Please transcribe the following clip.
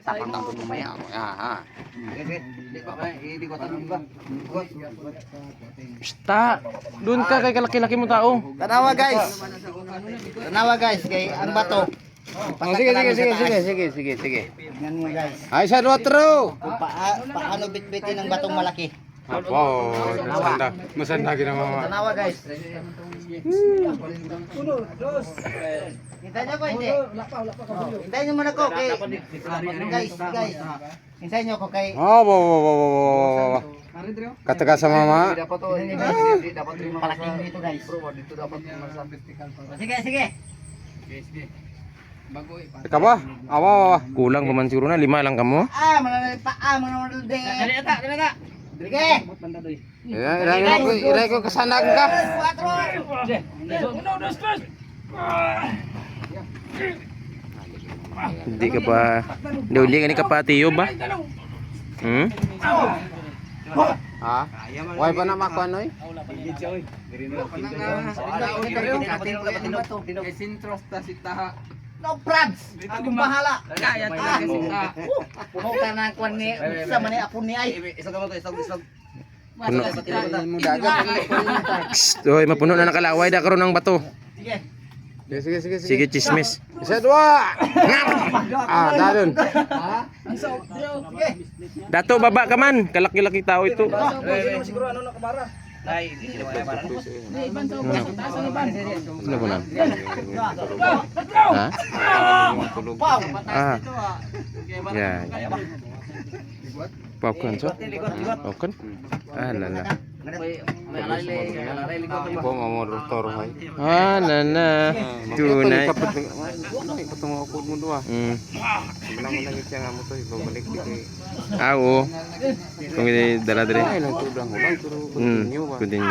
tapang ko mamaya. Ah, Basta, doon ka kay kalaki-laki mo tao. Tanawa guys. Tanawa guys kay ang bato. Oh, sige. Tingnan niyo guys. Ay, sa otro. Kung paano bitbitin ng batong malaki. Apo, masanda ginawa. Tanawa guys. Hintayin niyo ko hindi. Hintayin niyo muna ko kay guys. Hintayin niyo ko kay Oh, kataga sa mama. palaking dito guys. Sige. Ikaw ba? Awa. Kulang pa man siguro na, 5 lang kamo. Mananal de. Dali. Sige. Iray ko kasanag ka. 4. Hindi ka pa, hindi ka pa tiyo ba? Hmm? Ha? Why ba na makuanoy? No Franz. Ako bahala. Puno ka ng kwan ni sa mani apon ni ay. Puno. Mo dagat. Hoy, mapuno na nakalaway da karon ng bato. Sige. Sige, chismis. Isa dua. Ah, dadon. Dato, baba ka man. Kalaki-laki tao ito. Ano ba na? Ha? Ah. Ya. Popcorn, so? Popcorn? Ah, lala. Ibo mo rotor hay. Ah, lala. Tunay. Patungod ko mo dua. Bilang mo lagi siya nga mo to, babalik di. Ah, oo. Kung dala dire. Ay, nagtudang ulang pero Continue.